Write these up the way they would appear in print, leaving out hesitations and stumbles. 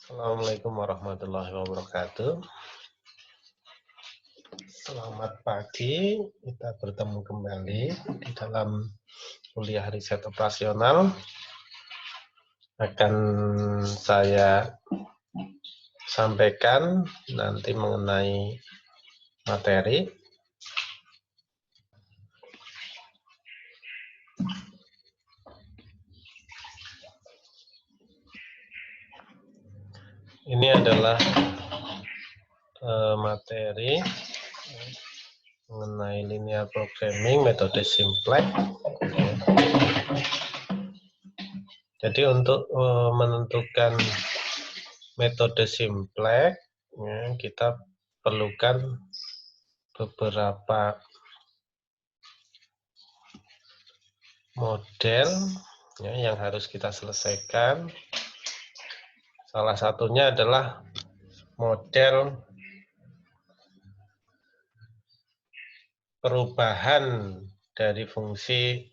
Assalamualaikum warahmatullahi wabarakatuh. Selamat pagi, kita bertemu kembali di dalam kuliah riset operasional. Akan saya sampaikan nanti mengenai materi. Ini adalah materi mengenai linear programming metode simplex. Jadi untuk menentukan metode simplex, kita perlukan beberapa model yang harus kita selesaikan. Salah satunya adalah model perubahan dari fungsi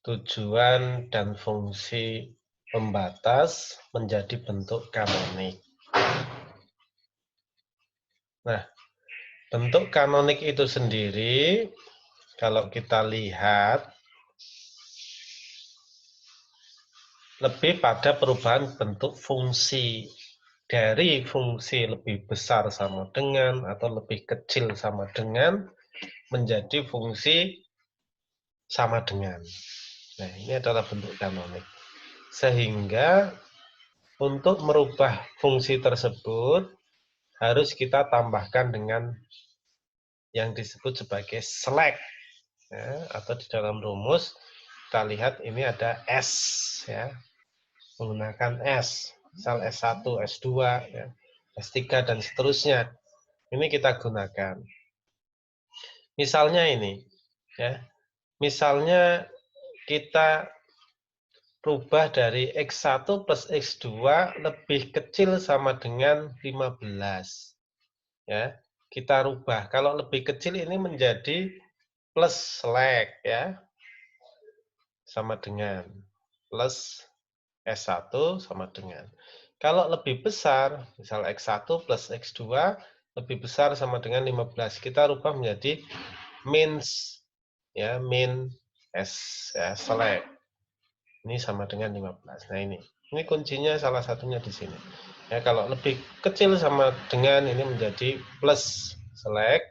tujuan dan fungsi pembatas menjadi bentuk kanonik. Nah, bentuk kanonik itu sendiri, kalau kita lihat, lebih pada perubahan bentuk fungsi. Dari fungsi lebih besar sama dengan atau lebih kecil sama dengan menjadi fungsi sama dengan. Nah, ini adalah bentuk kanonik. Sehingga untuk merubah fungsi tersebut harus kita tambahkan dengan yang disebut sebagai select. Atau di dalam rumus kita lihat ini ada S, ya, menggunakan S, misal S1, S2, ya, S3 dan seterusnya. Ini kita gunakan. Misalnya ini, ya, misalnya kita rubah dari X1 plus X2 lebih kecil sama dengan 15. Ya, kita rubah. Kalau lebih kecil ini menjadi plus select, ya, sama dengan plus S1 sama dengan. Kalau lebih besar, misal X1 plus X2 lebih besar sama dengan 15, kita rubah menjadi mins, ya, min S, ya, select. Ini sama dengan 15. Nah, ini kuncinya salah satunya di sini. Ya, kalau lebih kecil sama dengan ini menjadi plus select.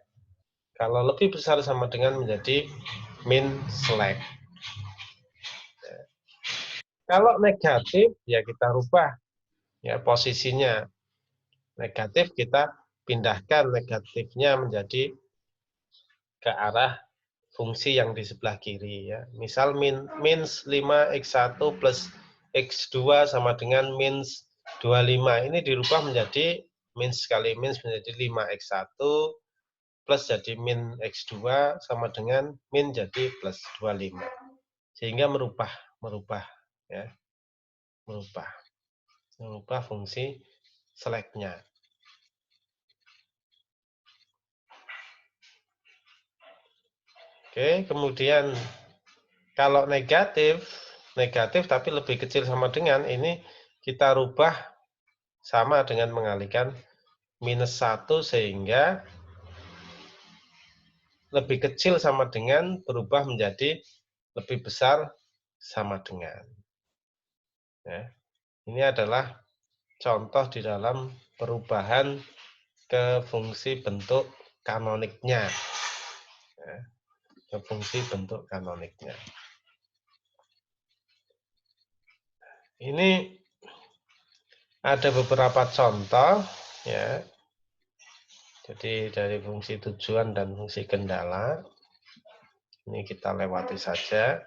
Kalau lebih besar sama dengan menjadi min select. Ya. Kalau negatif, ya kita rubah, ya, posisinya. Negatif kita pindahkan negatifnya menjadi ke arah fungsi yang di sebelah kiri, ya. Misal mins 5x1 plus x2 sama dengan mins 25. Ini dirubah menjadi mins kali mins menjadi 5x1 plus jadi min x2 sama dengan min jadi plus 25. Sehingga merubah, ya. Merubah fungsi select-nya. Oke, kemudian kalau negatif tapi lebih kecil sama dengan, ini kita rubah sama dengan mengalihkan minus 1 sehingga lebih kecil sama dengan berubah menjadi lebih besar sama dengan. Ya. Ini adalah contoh di dalam perubahan ke fungsi bentuk kanoniknya. Ya. Ke fungsi bentuk kanoniknya. Ini ada beberapa contoh, ya. Jadi dari fungsi tujuan dan fungsi kendala. Ini kita lewati saja.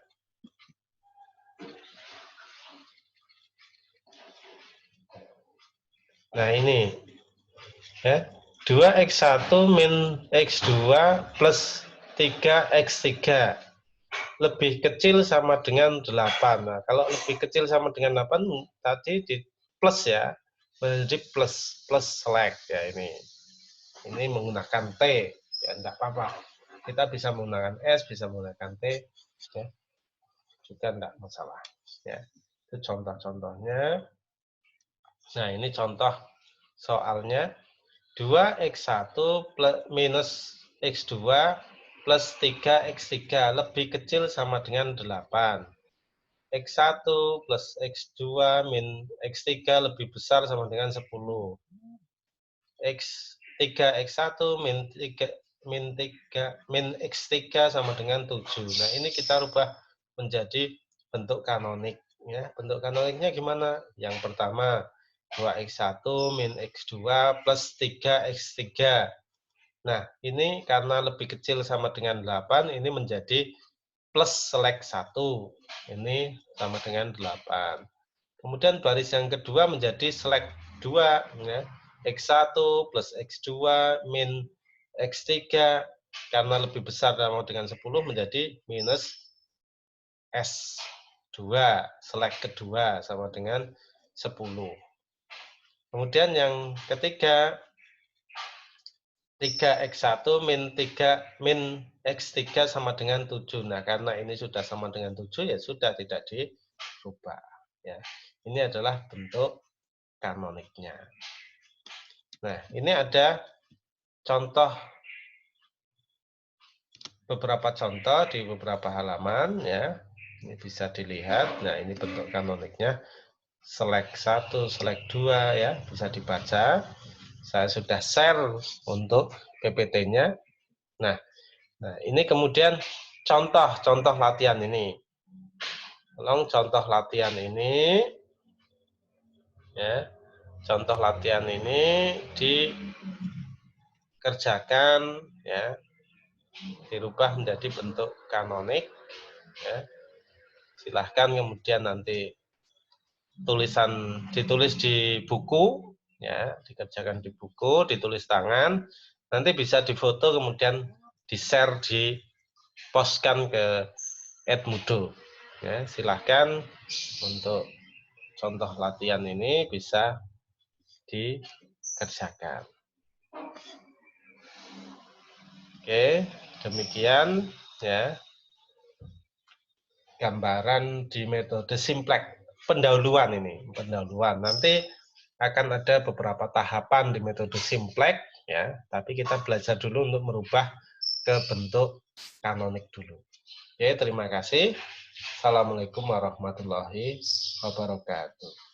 Nah, ini, ya, 2x1 min x2 plus 3x3 lebih kecil sama dengan 8. Nah, kalau lebih kecil sama dengan 8 tadi di plus, ya, menjadi plus select, ya. Ini menggunakan T, ya, enggak apa-apa. Kita bisa menggunakan S, bisa menggunakan T, ya, juga enggak masalah, ya. Itu contoh-contohnya. Nah, ini contoh soalnya 2x1 plus minus x2 plus 3x3 lebih kecil sama dengan 8. X1 plus X2 min X3 lebih besar sama dengan 10. X3 X1 min X3 sama dengan 7. Nah, ini kita rubah menjadi bentuk kanonik. Ya, bentuk kanoniknya gimana? Yang pertama, 2x1 min x2 plus 3x3. Nah, ini karena lebih kecil sama dengan 8, ini menjadi plus selek 1. Ini sama dengan 8. Kemudian baris yang kedua menjadi selek 2. Ya. X1 plus X2 min X3 karena lebih besar sama dengan 10 menjadi minus S2. Selek kedua sama dengan 10. Kemudian yang ketiga 3x1 min x3 sama dengan 7. Nah, karena ini sudah sama dengan 7 ya sudah tidak dirubah ya. Ini adalah bentuk kanoniknya. Nah, ini ada contoh beberapa contoh di beberapa halaman ya. Ini bisa dilihat. Nah, ini bentuk kanoniknya. Selek 1, selek 2 ya, bisa dibaca. Saya sudah share untuk PPT-nya. Nah, ini kemudian contoh latihan ini. Tolong contoh latihan ini ya. Contoh latihan ini dikerjakan ya. Dirubah menjadi bentuk kanonik ya. Silahkan kemudian nanti ditulis di buku ya, dikerjakan di buku, ditulis tangan, nanti bisa difoto kemudian di-share, di-postkan ke Edmodo. Ya, silahkan untuk contoh latihan ini bisa dikerjakan. Oke, demikian ya gambaran di metode Simplex. Pendahuluan ini, pendahuluan. Nanti akan ada beberapa tahapan di metode Simplex ya, tapi kita belajar dulu untuk merubah ke bentuk kanonik dulu. Oke, terima kasih. Assalamualaikum warahmatullahi wabarakatuh.